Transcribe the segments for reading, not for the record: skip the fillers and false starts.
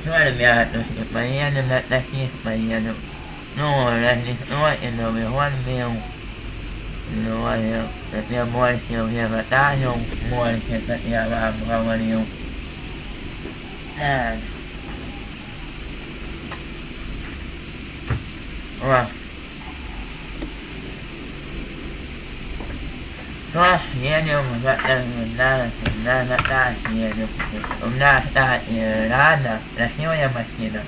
no aliviato, Mariano da aqui, Mariano. No, no, no, mejor mío. No, yo amor que eu ia matar, eu amor que eu ia matar, eu. Nada. Ó. Nó, nghe như mà vậy là ta nhiều được hôm nay ta là hiểu em mà gì đó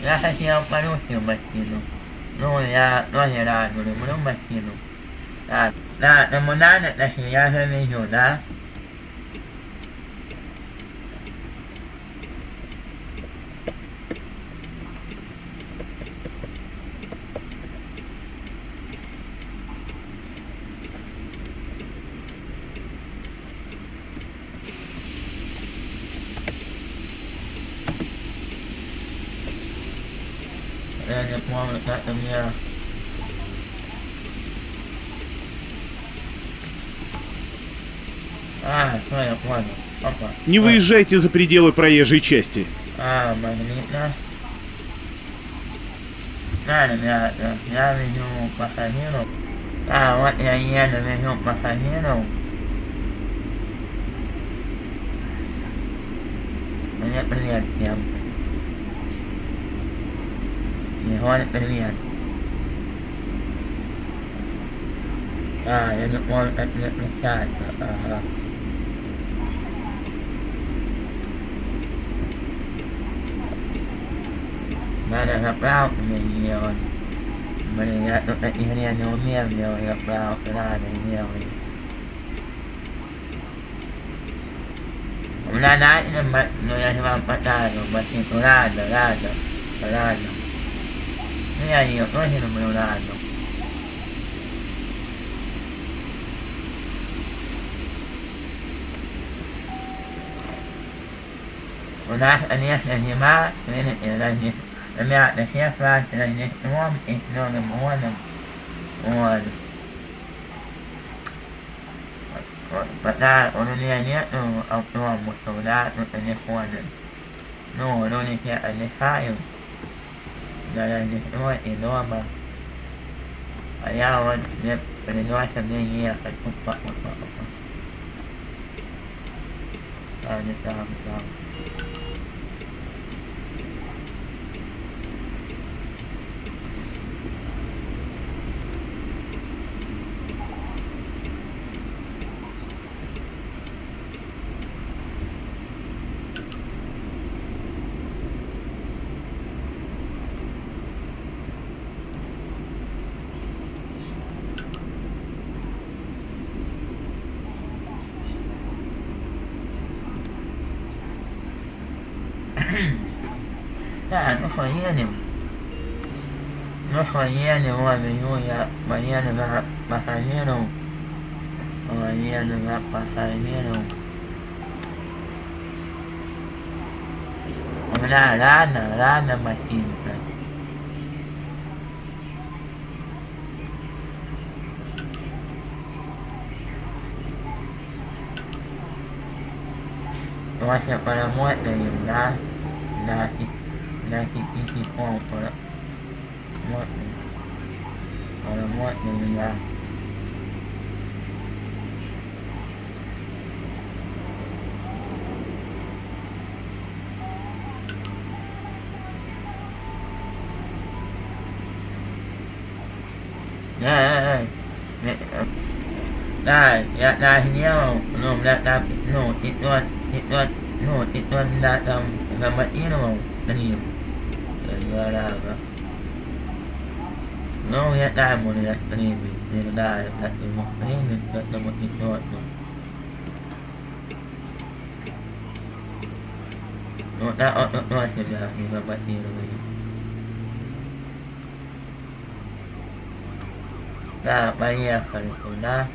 là hiểu mà nó hiểu mà gì đó nó hiểu là nó mà gì đó là muốn nói là hiểu ra hơn mình hiểu đó Не выезжайте за пределы проезжей части. Магнитно. Я вижу пассажиров. Вот я еду, вижу пассажиров. Мне привет всем. Михаил, привет. Я не могу отключаться. Ага. Надо заправку мне делать. Блин, я тут эти игре не умею делать заправку, надо делать. У меня найдено, но я же вам покажу, ботинку, ладно. Ну я ее тоже люблю, ладно. У нас, конечно, зима, видите, даже ребята все платят рождеством и с Новым годом. Вот. Пока у меня нету автобусов, да, тут они ходят. Ну, люди все отдыхают на Рождество и дома. А я вот мне придется мне ехать. А не там. Да, ну поедем. Вот везу я поеду за пассажиров. У меня рано ботинка. Ваша поработаем, да? На сетевом поработаем, да. Да, я сделал, и тот там замотировал стрим. 2 раза. Ну, я там буду на стримить, не знаю, как ему стримить, потому и тот. Ну, да, он точно не замотировал. Да, поехали туда.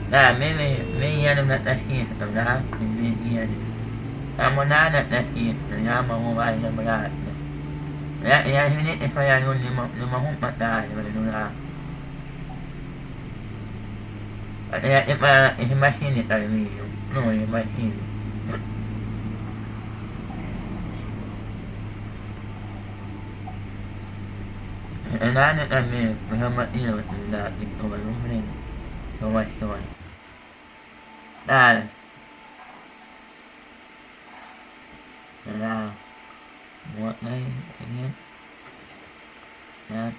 Да, мы едем на таксистов, да, мы едем. Кому надо таксиста, я могу вас забрать. Ya ini saya nun lima empat dah nuna. Ya imagine tadi no imagine. Nana kami Muhammad ini sudah itu belum ini. Coba. Dah. Dah. Buat ni ini. Dah.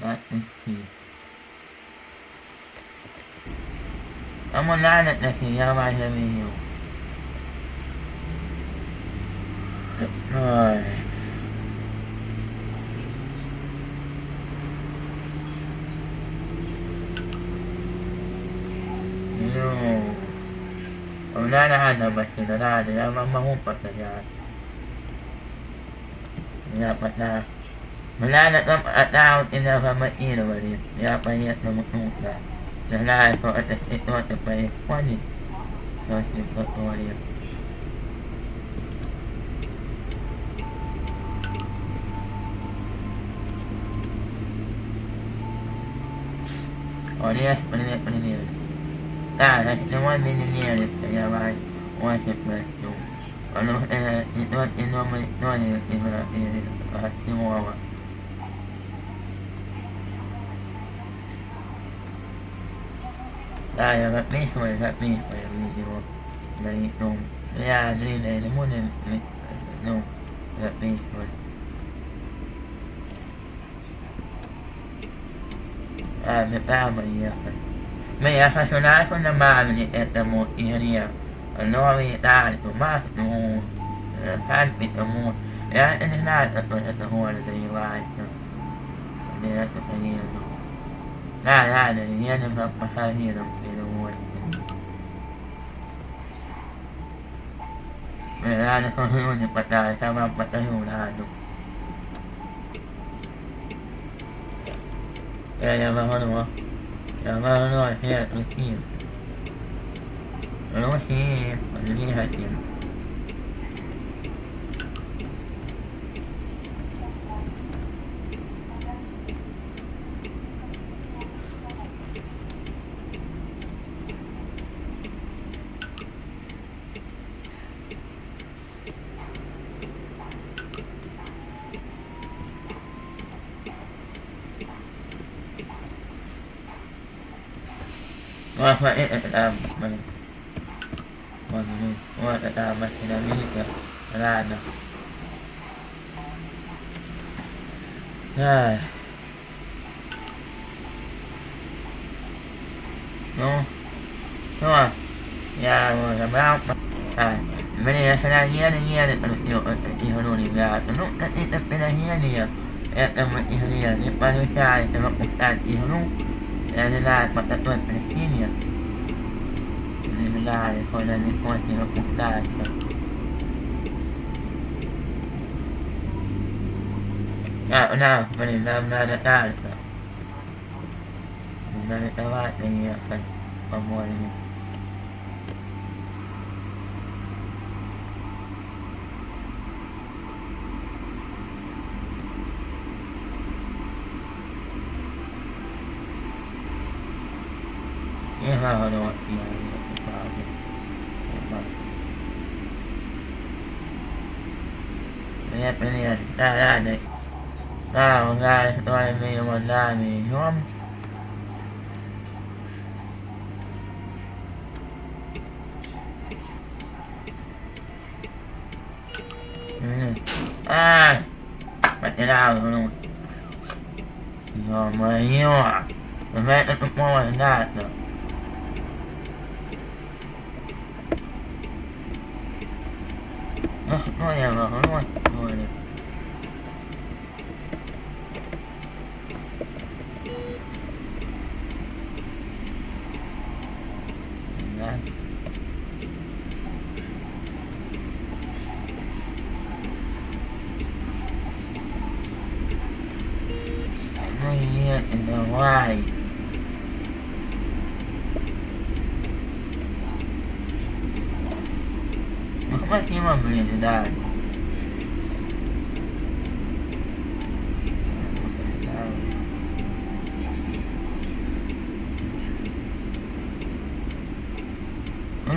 Dah ini. Kamu nana nanti yang macam ni. Hai. Ada masih ada yang mamumpat na yan. Dapat na malala at tao tinapamain naman yun. Napayat na mututa. Nalala ko at ito at paikwanin. Kasi po yun. O niya, paniniya. Naman mininiya kaya may wakit na yung ano ito mo yung mga kaya rapi yung video na itong kaya nilay na muna no rapi may tama iyakan may akasunay ko naman ito mo iya ano kami tayo tumas nung kanpit mo yan ang lahat at wala na iwain hindi natin tayo lahat yan ang mapakahirap pinuwan may lahat ko yun yung patay sa mga patay yung lahat kaya mga yang mana saya mesti kalau saya melihat dia wah tamat minit ya wala na no ya berapa mana ya sebenarnya ni ano ni ya no sebenarnya ni ya ini ni manusia itu bukan itu ya lahat matatuan na niya lahat ko na ni ko lahat na maninam na natal na natawa niya kan pamuhay mo ano yan mga may wala may yun patilaw yun may yun may mo lahat no ya no why masih membeli dan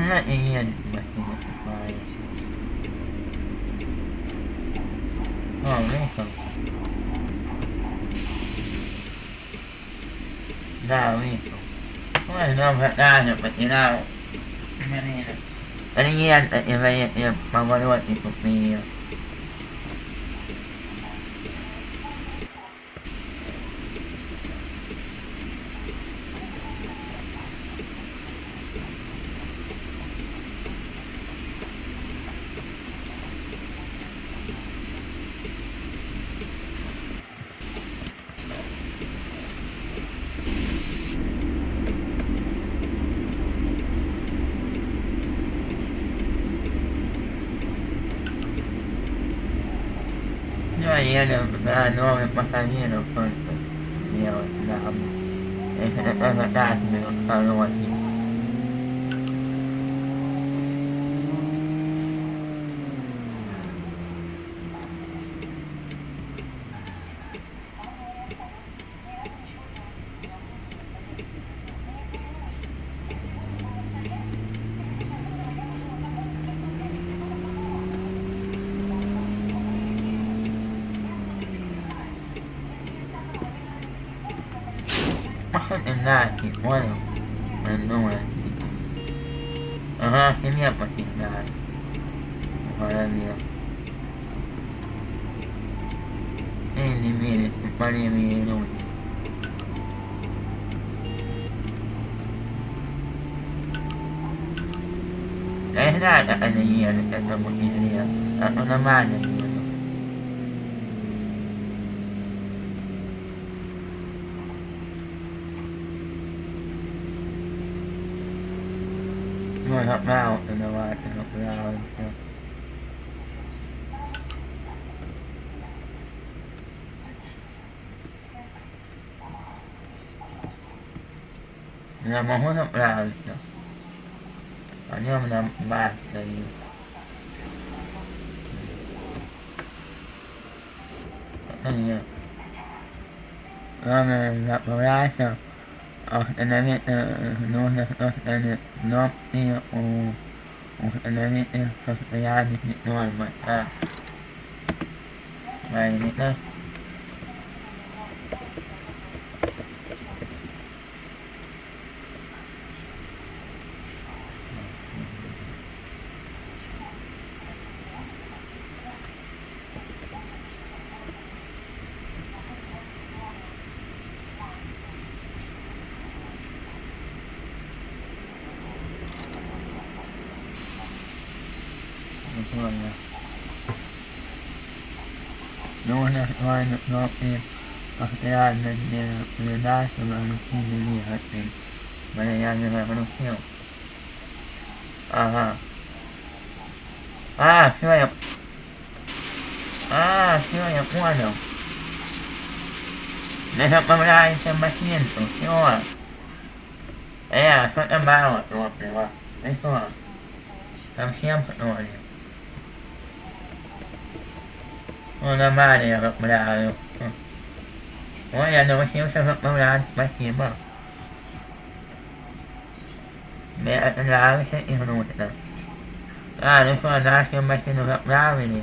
Una iya di masjid saya. Oh, eso. Nah, eso. Bueno, nada, porque nada. Anh nghe em bằng vào đuôi thì cũng nhiều. No, ya no me pasa bien, no con miedo, nada. Es verdad, me lo hago aquí. Más en nada, que bueno, no es. Ajá, genial, pues nada. Ahora mira. Mire, vale, mire, no. Es nada, alegría, la movilidad, una mano. Rồi học nào thì nó vào thì học nào là mong muốn học nào anh em làm bài thì này gặp vào đây nè anh em nó nó đi anh em ra đi ngoài mà bài này đó rồi nè nó em ra nên ra cho nó không đi hết thì mà ra như là nó hiểu chưa nhập qua được này học bằng đây xem bác nhiên của chưa có em bao rồi này mà đấy có làm xem rồi nó ma này là mà đà luôn có nhà nó hiếu sao bao ra bác hiếm à mẹ anh ra cái yêu nó nè nếu có ra xem bác hiếm nó gặp ra về nè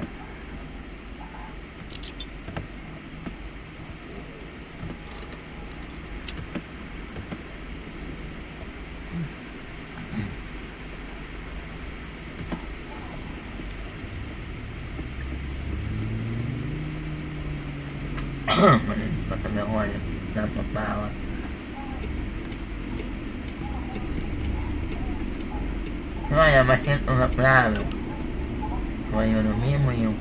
mình có tầm nào ngoài làm một bao rồi là mà trên gặp ra rồi rồi nó miếng nhiều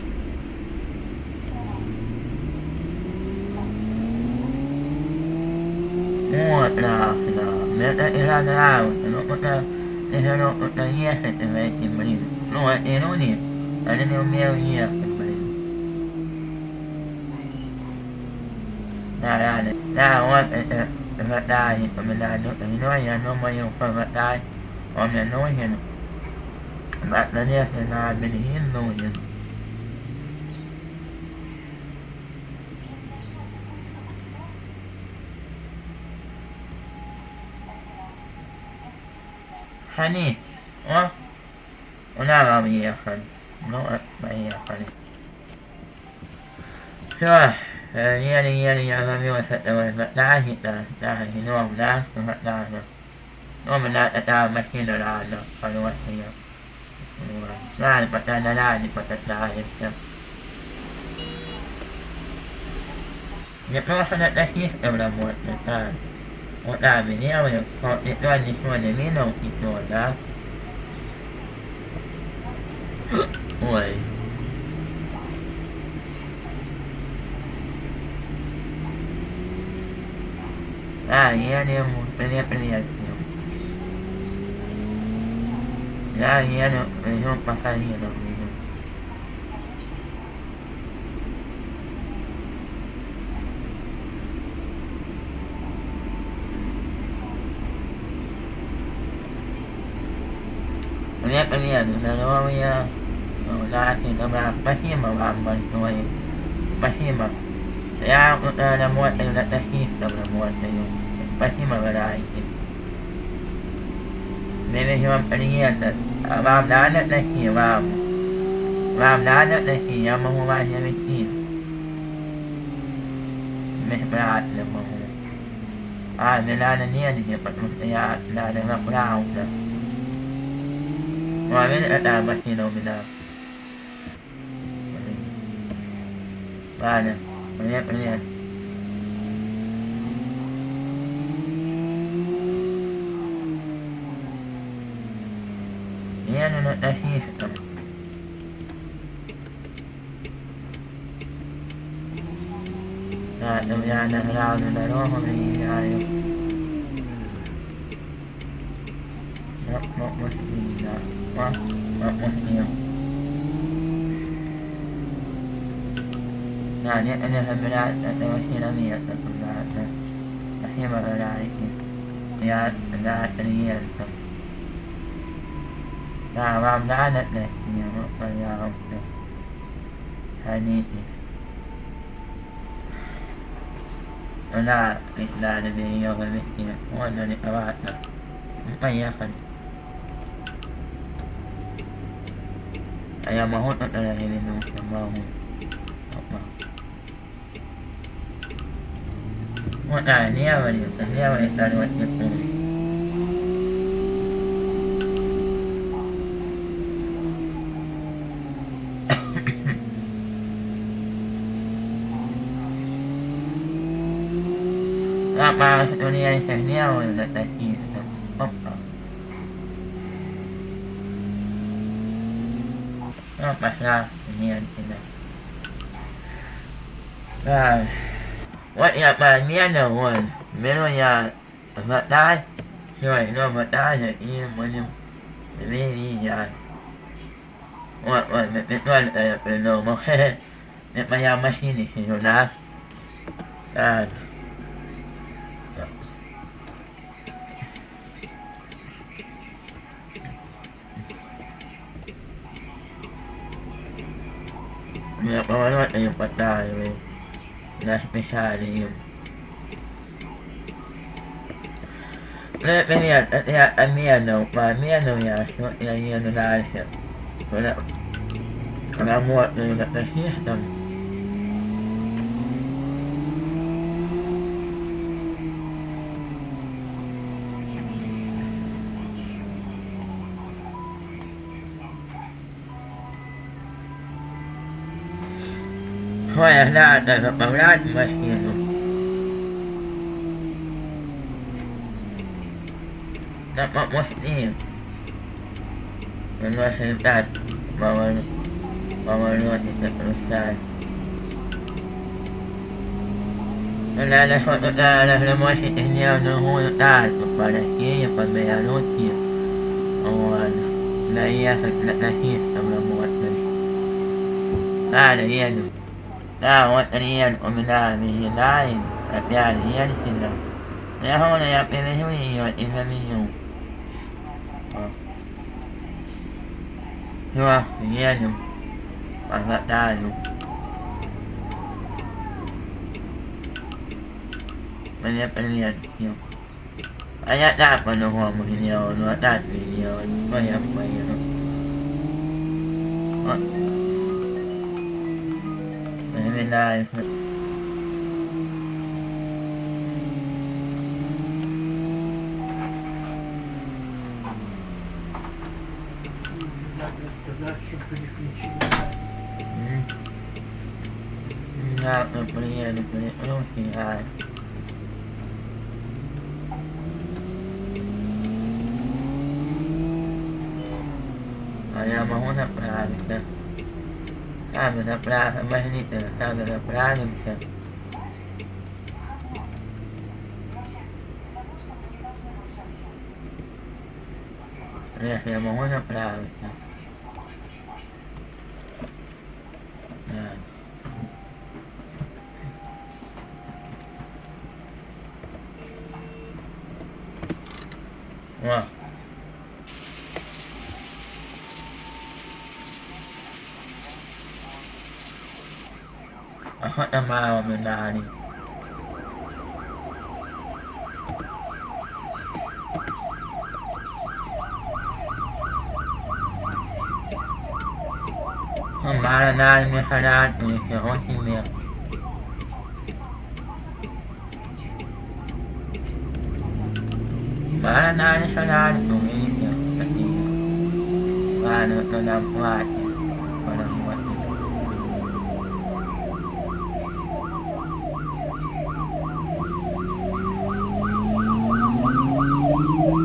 mua là mẹ đã ra nó có ra để nó nó nghe thì về thì mình nó nó nè anh nó mèo nhiều ra ngoài vật đai thì mình là nói là nó mới dùng phần vật đai còn mình nói thì vật nó nghe thì là mình hiến luôn vậy honey О, вона вам їхали. Ну, поехали. Все, еле-еле я ловил с этого батарейка, да, геном, да, батарейка. Ну, мне эта машина рада, хорошая. Рада, потом рада, потом неплохо на таких работать, да. Вот так делаю, вот никто ничего не видел, никто, да. Ой. Да, едем, привет. Я еду, везу пассажиров, везу. Привет, здоровья, удачи, добра. Спасибо вам большое. Спасибо. Я работаю на таксистом, работаю. Спасибо, дорогие. Бережем клиентов. А вам надо такси, вам? Вам надо такси, я могу вас завести. Бесплатно могу. А, мне надо деньги, потому что я надо направиться. Вот видишь, это машина у меня. Ладно, привет. Еду на таксистом. Да, я на главную дорогу выезжаю. Мужчина. Мужчина. Да, нет, не забирать, это мужчина место куда-то. Спасибо, дорогие. Я за клиентом. Да, вам надо такси, ну, пожалуйста. Садитесь. Да, надо ее вывести. Вот, далековато. Ну, поехали. А я могу тут развернуться? Могу. Опа. Вот, да, левый второй секунд. Apa dunia ini udah tadi. Apa lah ini ini. What ya ba miếng nào rồi, miếng rồi ya vật đai, rồi nó vật đai thì im mà nhưng mình đi ya. What mình nói làเป็นโนมาเนี่ยมายามาที่นี่อยู่นะเนี่ยเพราะว่าจะอยู่ปัตตานีนะไม่ใช่ดิเนี่ยเนี่ยอันเนี้ยเนาะมาเนี้ยเนาะอย่างเงี้ยเนาะได้เนี่ยเพราะเนี่ยเราหมดเลยนะเฮ้ยดำเพราะอย่างนั้นแต่บางร้านไม่เห็นแล้วมานี่มันว่าเห็นได้มาวันนวดที่จะรู้ได้แล้วคนได้แล้วมาเห็นเนี่ยนะหัวได้ตัวปลาเกี้ยปลาเบียร์นู้นเกี้ยเอาวันนายสักนาทีทำละหมดเลยได้เรียนได้วันเรียนไม่ได้ไม่ได้แต่ยาเรียนที่เราแล้วเขาเนี่ยเป็นไม่ช่วยอีกไม่อยู่ใช่ป่ะเรียนอยู่ปังได้อยู่มันเนี่ยเป็นเรียนอยู่ Kaya dapat nakuha mo hiniyaw, no? Dapat hiniyaw, maya. May life. Надо сказать, чтобы переключили. Dapat primeiro, reais. Kaya mahusap marami siya. Sabi sa plaza, mahinit na. Sabi sa plaza siya. Kaya siya mahusap marami siya. Yan. Wah. Ako tamawa mo na rin. Ang mara na rin mo sa natin, siya ko si Mia. Mara na rin sa natin, umilit niya. Kasi, paano ito na buhat niya. Parang buhat niya.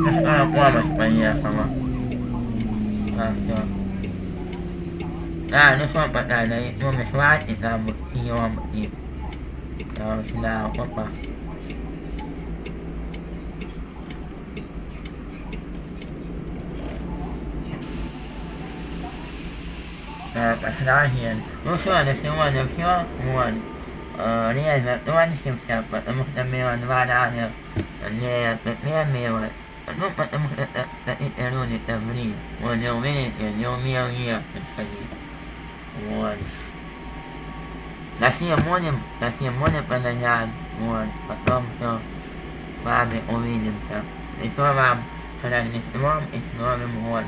Kasi ako mas paniya ka mo. Kasi, ano ko patanay mo mas wati na mo iyo mo iyo. So, sila ako pa. Pasrahian. Gusto na siya na siya muan. Riyan na tuwan siya pa mo sa meron wala niya. Niya niya meron. Ano pa mo sa itero ni Tabri. Wala yung minit yung miya. Muan. Nasiya mo na pala yan. Muan. Patom to. Pami uminim siya. Ito ma'am. Kaya ni ma'am, ito ma'am muan.